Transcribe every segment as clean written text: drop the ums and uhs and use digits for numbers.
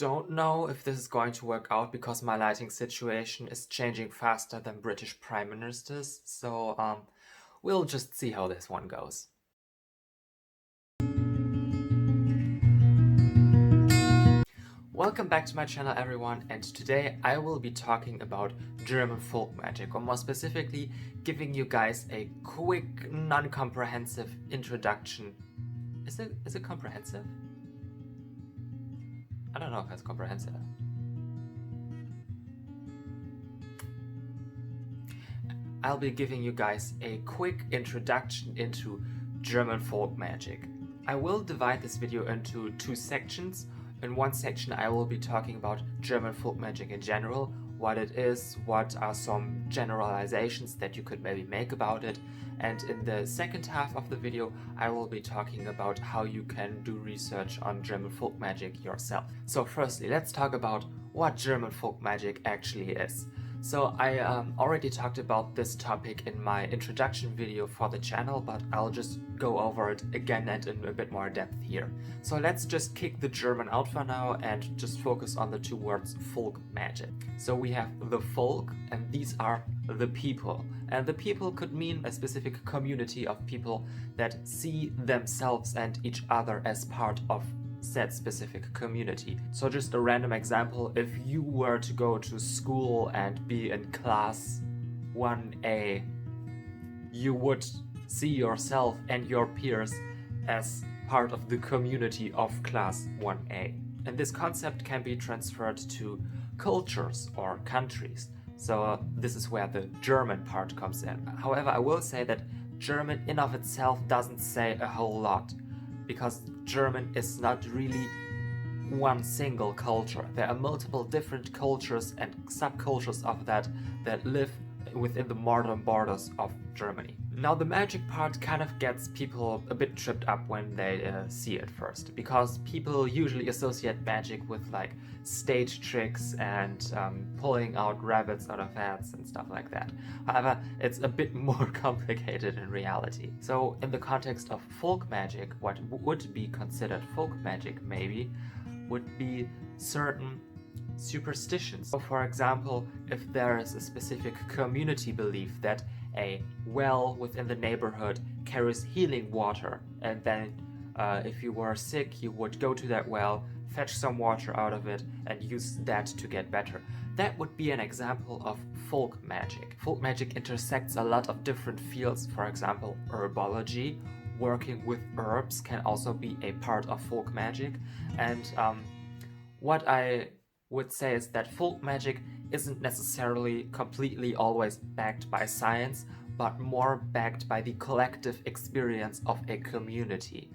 don't know if this is going to work out because my lighting situation is changing faster than British Prime Ministers, so we'll just see how this one goes. Welcome back to my channel, everyone, and today I will be talking about German folk magic, or more specifically giving you guys a quick, non-comprehensive introduction. Is it comprehensive? I don't know if it's comprehensive. I'll be giving you guys a quick introduction into German folk magic. I will divide this video into two sections. In one section I will be talking about German folk magic in general, what it is, what are some generalizations that you could maybe make about it, and in the second half of the video I will be talking about how you can do research on German folk magic yourself. So firstly, let's talk about what German folk magic actually is. So I already talked about this topic in my introduction video for the channel, but I'll just go over it again and in a bit more depth here. So let's just kick the German out for now and just focus on the two words folk magic. So we have the folk, and these are the people. And the people could mean a specific community of people that see themselves and each other as part of said specific community. So just a random example, if you were to go to school and be in class 1A, you would see yourself and your peers as part of the community of class 1A. And this concept can be transferred to cultures or countries. So this is where the German part comes in. However, I will say that German in of itself doesn't say a whole lot, because German is not really one single culture. There are multiple different cultures and subcultures of that live within the modern borders of Germany. Now the magic part kind of gets people a bit tripped up when they see it first, because people usually associate magic with like stage tricks and pulling out rabbits out of hats and stuff like that. However, it's a bit more complicated in reality. So in the context of folk magic, what would be considered folk magic maybe would be certain superstitions. So for example, if there is a specific community belief that a well within the neighborhood carries healing water, and then if you were sick you would go to that well, fetch some water out of it and use that to get better. That would be an example of folk magic. Folk magic intersects a lot of different fields. For example, herbology, working with herbs, can also be a part of folk magic. And what I would say is that folk magic isn't necessarily completely always backed by science, but more backed by the collective experience of a community.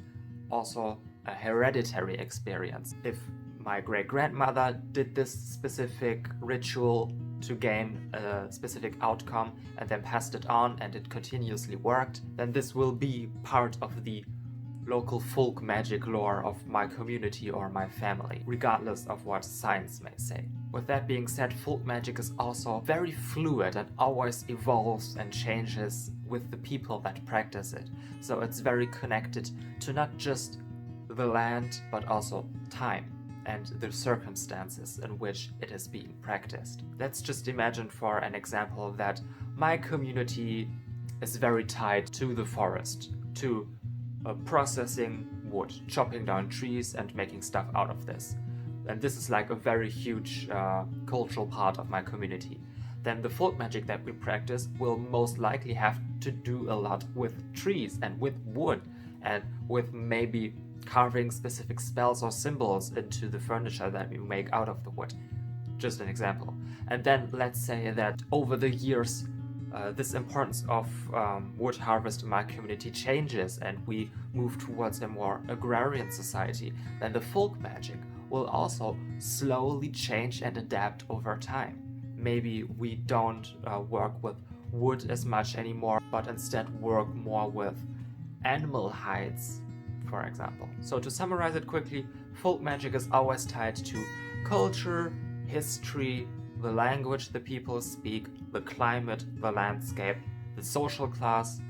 Also a hereditary experience. If my great-grandmother did this specific ritual to gain a specific outcome and then passed it on and it continuously worked, then this will be part of the local folk magic lore of my community or my family, regardless of what science may say. With that being said, folk magic is also very fluid and always evolves and changes with the people that practice it. So it's very connected to not just the land, but also time and the circumstances in which it is being practiced. Let's just imagine for an example that my community is very tied to the forest, to processing wood, chopping down trees and making stuff out of this. And this is like a very huge cultural part of my community. Then the folk magic that we practice will most likely have to do a lot with trees and with wood and with maybe carving specific spells or symbols into the furniture that we make out of the wood. Just an example. And then let's say that over the years this importance of wood harvest in my community changes and we move towards a more agrarian society, then the folk magic will also slowly change and adapt over time. Maybe we don't work with wood as much anymore, but instead work more with animal hides, for example. So to summarize it quickly, folk magic is always tied to culture, history, the language the people speak, the climate, the landscape, the social class,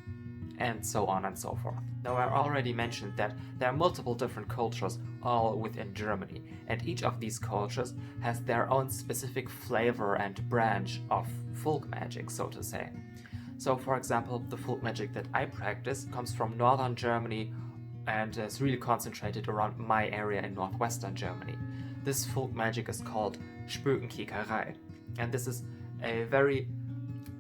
and so on and so forth. Now, I already mentioned that there are multiple different cultures all within Germany, and each of these cultures has their own specific flavor and branch of folk magic, so to say. So, for example, the folk magic that I practice comes from northern Germany and is really concentrated around my area in northwestern Germany. This folk magic is called 𝔖𝔭𝔬𝔢𝔨𝔢𝔫𝔨𝔶𝔨𝔢𝔫. And this is a very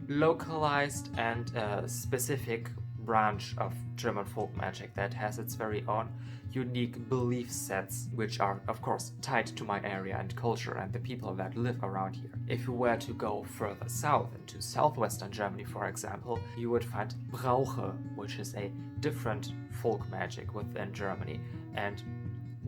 localized and specific branch of German folk magic that has its very own unique belief sets, which are, of course, tied to my area and culture and the people that live around here. If you were to go further south, into southwestern Germany, for example, you would find Brauche, which is a different folk magic within Germany. And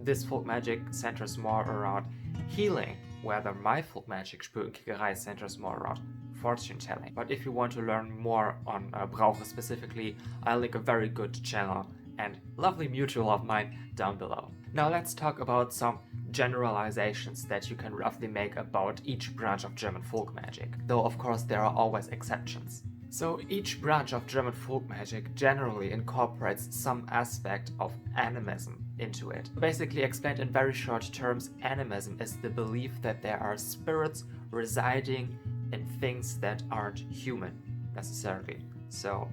this folk magic centers more around healing, whether my folk magic 𝔖𝔭𝔬𝔢𝔨𝔢𝔫𝔨𝔶𝔨𝔢𝔫 centers more around fortune telling. But if you want to learn more on Brauche specifically, I'll link a very good channel and lovely mutual of mine down below. Now let's talk about some generalizations that you can roughly make about each branch of German folk magic, though of course there are always exceptions. So each branch of German folk magic generally incorporates some aspect of animism into it. Basically explained in very short terms, animism is the belief that there are spirits residing in things that aren't human necessarily. So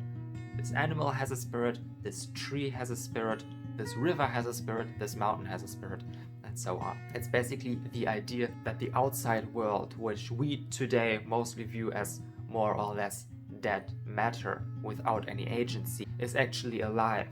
this animal has a spirit, this tree has a spirit, this river has a spirit, this mountain has a spirit, and so on. It's basically the idea that the outside world, which we today mostly view as more or less dead matter without any agency, is actually alive.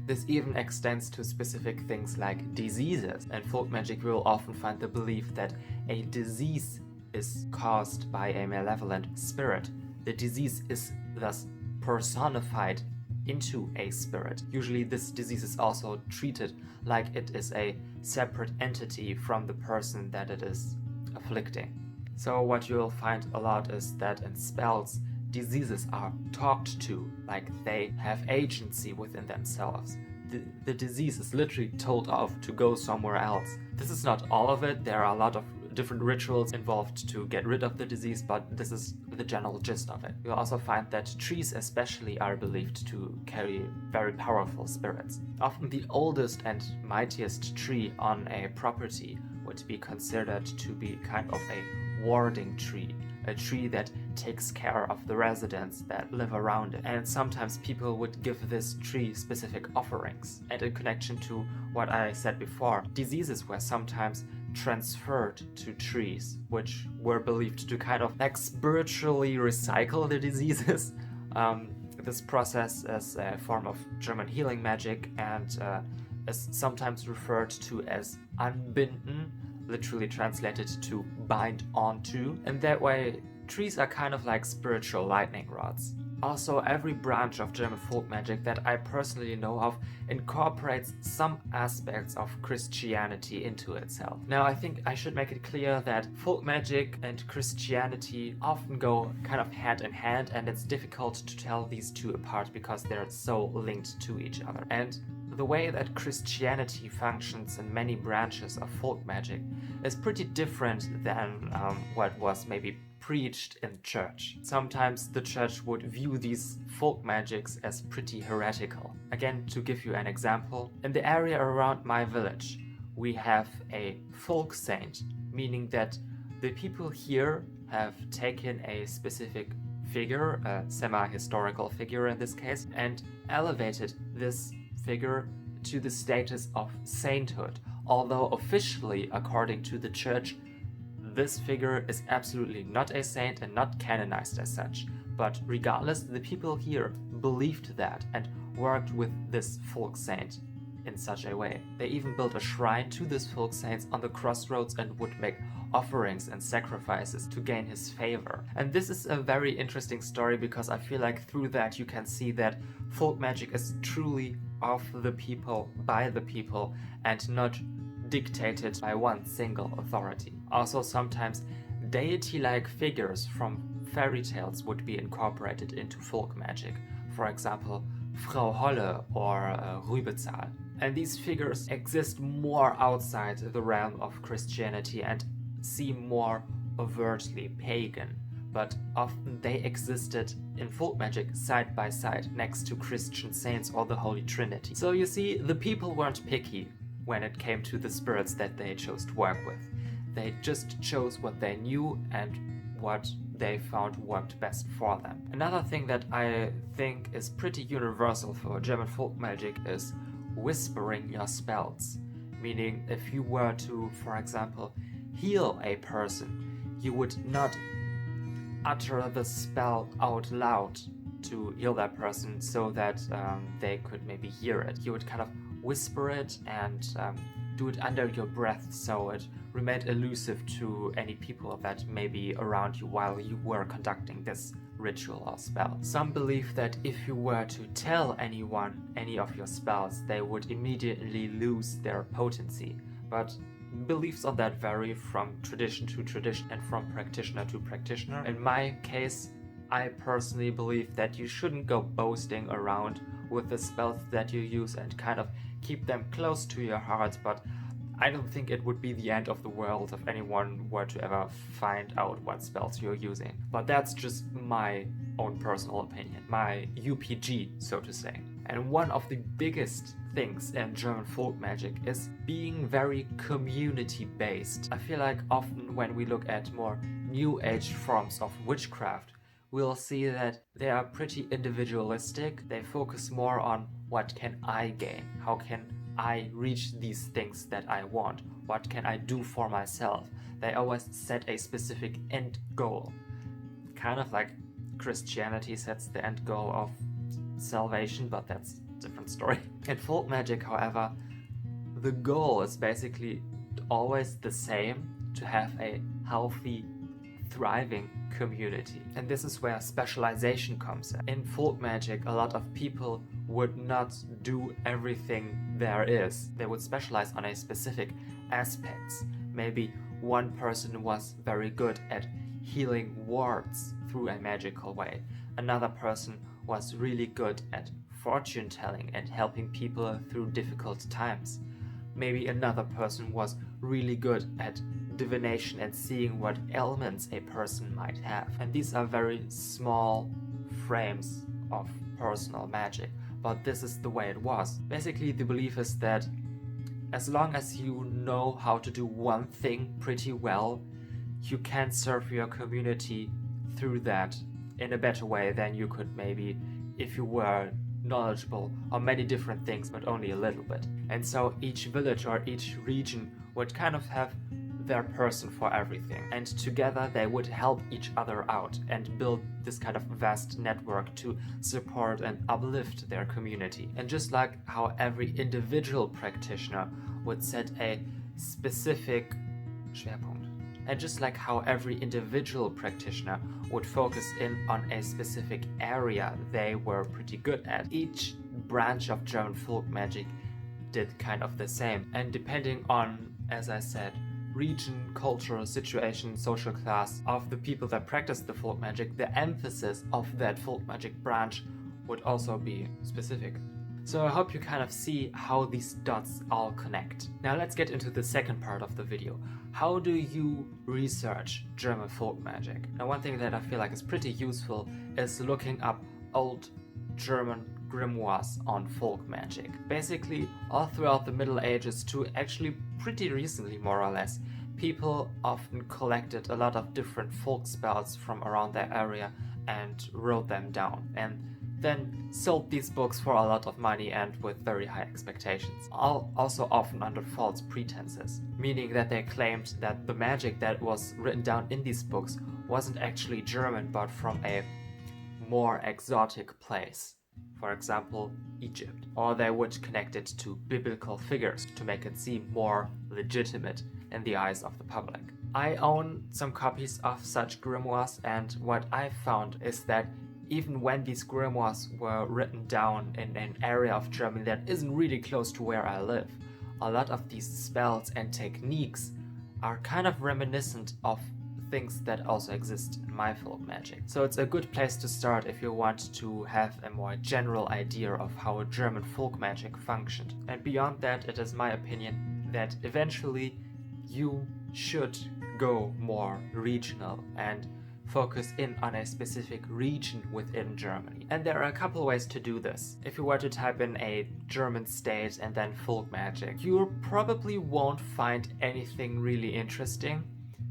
This even extends to specific things like diseases. In folk magic we will often find the belief that a disease is caused by a malevolent spirit. The disease is thus personified into a spirit. Usually this disease is also treated like it is a separate entity from the person that it is afflicting. So what you'll find a lot is that in spells, diseases are talked to, like they have agency within themselves. The disease is literally told off to go somewhere else. This is not all of it. There are a lot of different rituals involved to get rid of the disease, but this is the general gist of it. You'll also find that trees especially are believed to carry very powerful spirits. Often the oldest and mightiest tree on a property would be considered to be kind of a warding tree, a tree that takes care of the residents that live around it. And sometimes people would give this tree specific offerings. And in connection to what I said before, diseases were sometimes transferred to trees, which were believed to kind of like spiritually recycle the diseases. This process is a form of German healing magic and is sometimes referred to as anbinden, literally translated to bind onto. And that way, trees are kind of like spiritual lightning rods. Also, every branch of German folk magic that I personally know of incorporates some aspects of Christianity into itself. Now, I think I should make it clear that folk magic and Christianity often go kind of hand in hand, and it's difficult to tell these two apart because they're so linked to each other. And the way that Christianity functions in many branches of folk magic is pretty different than what was maybe preached in church. Sometimes the church would view these folk magics as pretty heretical. Again, to give you an example, in the area around my village, we have a folk saint, meaning that the people here have taken a specific figure, a semi-historical figure in this case, and elevated this figure to the status of sainthood, although officially, according to the church, this figure is absolutely not a saint and not canonized as such. But regardless, the people here believed that and worked with this folk saint in such a way. They even built a shrine to this folk saint on the crossroads and would make offerings and sacrifices to gain his favor. And this is a very interesting story because I feel like through that you can see that folk magic is truly of the people, by the people, and not dictated by one single authority. Also, sometimes deity-like figures from fairy tales would be incorporated into folk magic. For example, Frau Holle or Rübezahl. And these figures exist more outside the realm of Christianity and seem more overtly pagan. but often they existed in folk magic side by side next to Christian saints or the Holy Trinity. So you see, the people weren't picky when it came to the spirits that they chose to work with. They just chose what they knew and what they found worked best for them. Another thing that I think is pretty universal for German folk magic is whispering your spells. Meaning, if you were to, for example, heal a person, you would not utter the spell out loud to heal that person so that they could maybe hear it. You would kind of whisper it and do it under your breath so it remained elusive to any people that may be around you while you were conducting this ritual or spell. Some believe that if you were to tell anyone any of your spells, they would immediately lose their potency. But beliefs on that vary from tradition to tradition and from practitioner to practitioner. In my case, I personally believe that you shouldn't go boasting around with the spells that you use and kind of keep them close to your heart, but I don't think it would be the end of the world if anyone were to ever find out what spells you're using. But that's just my own personal opinion, my UPG, so to say. And one of the biggest things in German folk magic is being very community-based. I feel like often when we look at more new age forms of witchcraft, we'll see that they are pretty individualistic. They focus more on what can I gain, how can I reach these things that I want, what can I do for myself. They always set a specific end goal. Kind of like Christianity sets the end goal of salvation, but that's a different story. In folk magic, however, the goal is basically always the same: to have a healthy, thriving community. And this is where specialization comes in. In folk magic, a lot of people would not do everything there is. They would specialize on a specific aspects. Maybe one person was very good at healing wards through a magical way. Another person was really good at fortune telling and helping people through difficult times. Maybe another person was really good at divination and seeing what ailments a person might have. And these are very small frames of personal magic, but this is the way it was. Basically, the belief is that as long as you know how to do one thing pretty well, you can serve your community through that in a better way than you could maybe if you were knowledgeable on many different things but only a little bit. And so each village or each region would kind of have their person for everything, and together they would help each other out and build this kind of vast network to support and uplift their community. And just like how every individual practitioner would set a specific Schwerpunkt, and just like how every individual practitioner would focus in on a specific area they were pretty good at, each branch of German folk magic did kind of the same. And depending on, as I said, region, cultural situation, social class of the people that practice the folk magic, the emphasis of that folk magic branch would also be specific. So I hope you kind of see how these dots all connect. Now let's get into the second part of the video. How do you research German folk magic? Now one thing that I feel like is pretty useful is looking up old German grimoires on folk magic. Basically, all throughout the Middle Ages to actually pretty recently, more or less, people often collected a lot of different folk spells from around their area and wrote them down, and then sold these books for a lot of money and with very high expectations. Also often under false pretenses, meaning that they claimed that the magic that was written down in these books wasn't actually German but from a more exotic place. For example, Egypt. Or they would connect it to biblical figures to make it seem more legitimate in the eyes of the public. I own some copies of such grimoires, and what I found is that even when these grimoires were written down in an area of Germany that isn't really close to where I live, a lot of these spells and techniques are kind of reminiscent of things that also exist in my folk magic. So it's a good place to start if you want to have a more general idea of how a German folk magic functioned. And beyond that, it is my opinion that eventually you should go more regional and focus in on a specific region within Germany. And there are a couple ways to do this. If you were to type in a German state and then folk magic, you probably won't find anything really interesting.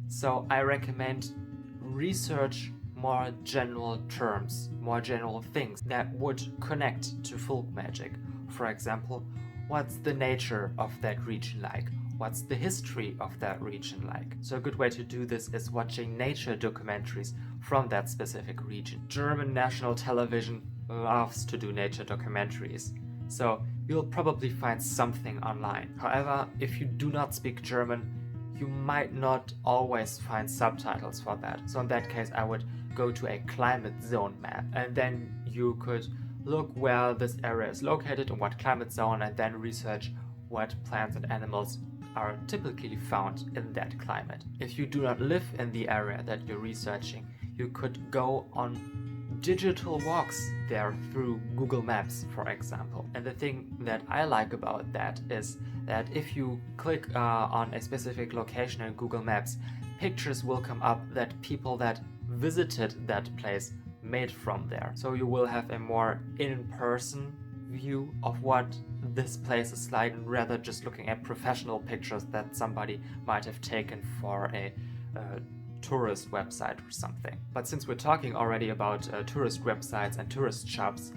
So I recommend research more general terms, more general things that would connect to folk magic. For example, what's the nature of that region like? What's the history of that region like? So a good way to do this is watching nature documentaries from that specific region. German national television loves to do nature documentaries, so you'll probably find something online. However, if you do not speak German, you might not always find subtitles for that. So in that case, I would go to a climate zone map, and then you could look where this area is located and what climate zone, and then research what plants and animals are typically found in that climate. If you do not live in the area that you're researching, you could go on digital walks there through Google Maps, for example. And the thing that I like about that is that if you click on a specific location in Google Maps, pictures will come up that people that visited that place made from there. So you will have a more in-person view of what this place is like, rather just looking at professional pictures that somebody might have taken for a tourist website or something. But since we're talking already about tourist websites and tourist shops,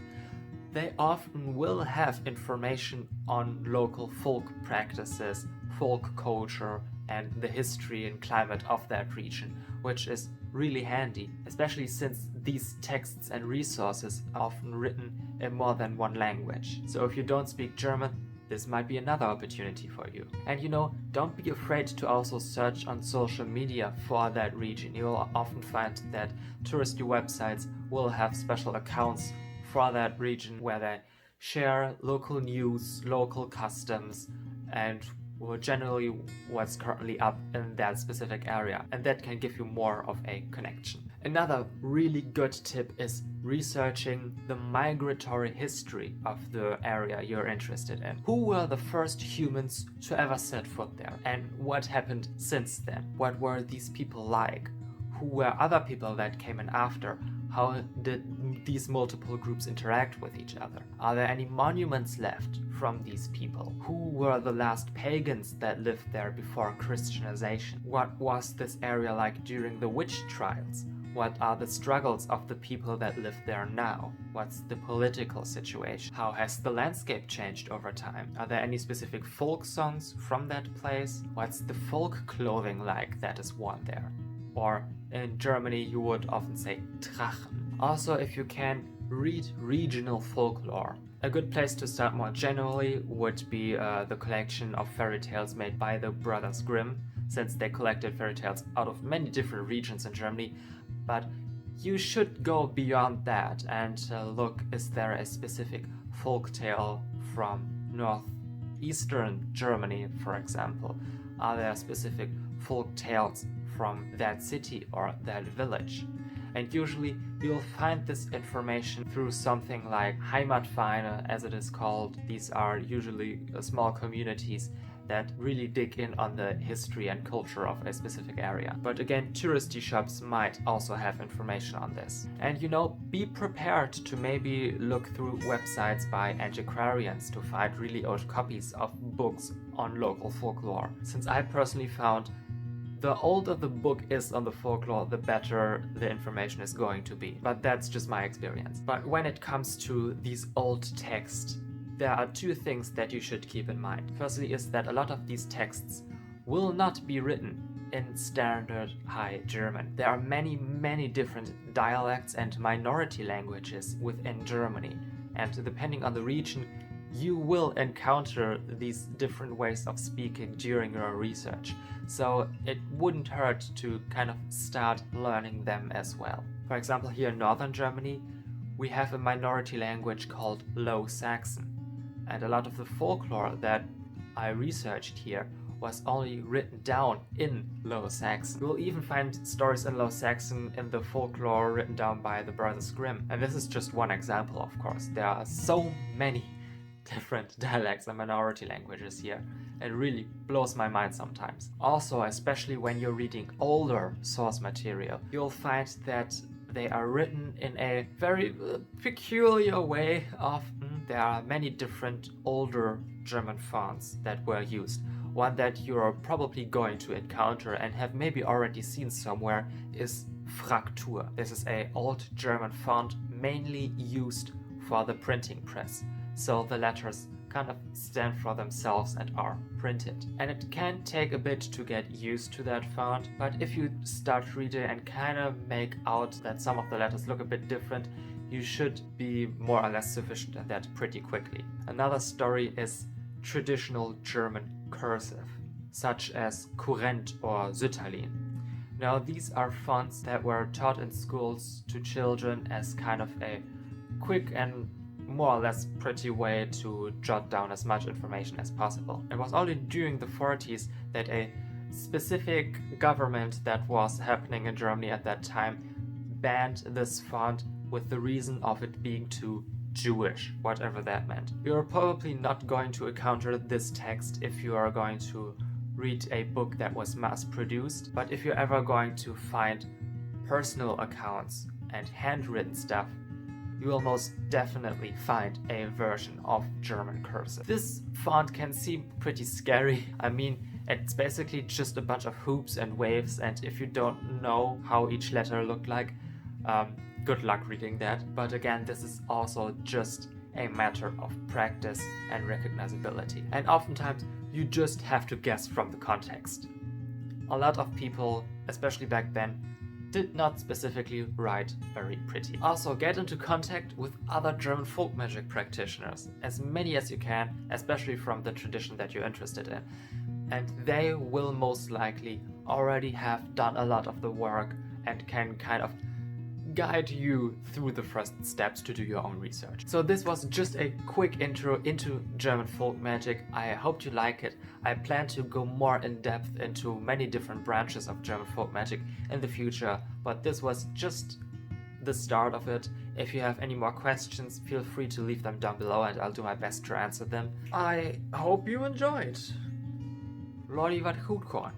they often will have information on local folk practices, folk culture, and the history and climate of that region, which is really handy, especially since these texts and resources are often written in more than one language. So if you don't speak German, this might be another opportunity for you. And don't be afraid to also search on social media for that region. You'll often find that touristy websites will have special accounts for that region where they share local news, local customs, and generally what's currently up in that specific area, and that can give you more of a connection. Another really good tip is researching the migratory history of the area you're interested in. Who were the first humans to ever set foot there, and what happened since then? What were these people like? Who were other people that came in after? How did these multiple groups interact with each other? Are there any monuments left from these people? Who were the last pagans that lived there before Christianization? What was this area like during the witch trials? What are the struggles of the people that live there now? What's the political situation? How has the landscape changed over time? Are there any specific folk songs from that place? What's the folk clothing like that is worn there? Or in Germany, you would often say Drachen. Also, if you can, read regional folklore. A good place to start more generally would be the collection of fairy tales made by the Brothers Grimm, since they collected fairy tales out of many different regions in Germany. But you should go beyond that and look, is there a specific folk tale from northeastern Germany, for example? Are there specific folk tales from that city or that village? And usually you'll find this information through something like Heimatvereine, as it is called. These are usually small communities that really dig in on the history and culture of a specific area. But again, touristy shops might also have information on this. And be prepared to maybe look through websites by antiquarians to find really old copies of books on local folklore. Since I personally found the older the book is on the folklore, the better the information is going to be. But that's just my experience. But when it comes to these old texts, there are two things that you should keep in mind. Firstly is that a lot of these texts will not be written in standard High German. There are many, many different dialects and minority languages within Germany. And depending on the region, you will encounter these different ways of speaking during your research. So it wouldn't hurt to kind of start learning them as well. For example, here in northern Germany, we have a minority language called Low Saxon. And a lot of the folklore that I researched here was only written down in Low Saxon. You'll even find stories in Low Saxon in the folklore written down by the Brothers Grimm. And this is just one example, of course. There are so many different dialects and minority languages here. It really blows my mind sometimes. Also, especially when you're reading older source material, you'll find that they are written in a very peculiar way. Often there are many different older German fonts that were used. One that you're probably going to encounter and have maybe already seen somewhere is Fraktur. This is an old German font mainly used for the printing press. So the letters kind of stand for themselves and are printed. And it can take a bit to get used to that font, but if you start reading and kind of make out that some of the letters look a bit different, you should be more or less sufficient at that pretty quickly. Another story is traditional German cursive, such as Kurrent or 𝔖𝔨𝔢𝔨𝔨𝔢𝔨. Now these are fonts that were taught in schools to children as kind of a quick and more or less pretty way to jot down as much information as possible. It was only during the 40s that a specific government that was happening in Germany at that time banned this font with the reason of it being too Jewish, whatever that meant. You're probably not going to encounter this text if you are going to read a book that was mass-produced, but if you're ever going to find personal accounts and handwritten stuff, you will most definitely find a version of German cursive. This font can seem pretty scary. I mean, it's basically just a bunch of hoops and waves, and if you don't know how each letter looked like, good luck reading that. But again, this is also just a matter of practice and recognizability. And oftentimes, you just have to guess from the context. A lot of people, especially back then, did not specifically write very pretty. Also, get into contact with other German folk magic practitioners, as many as you can, especially from the tradition that you're interested in. And they will most likely already have done a lot of the work and can kind of guide you through the first steps to do your own research. So this was just a quick intro into German folk magic. I hope you like it. I plan to go more in depth into many different branches of German folk magic in the future, but this was just the start of it. If you have any more questions, feel free to leave them down below and I'll do my best to answer them. I hope you enjoyed. Lordy wat goed gewoon.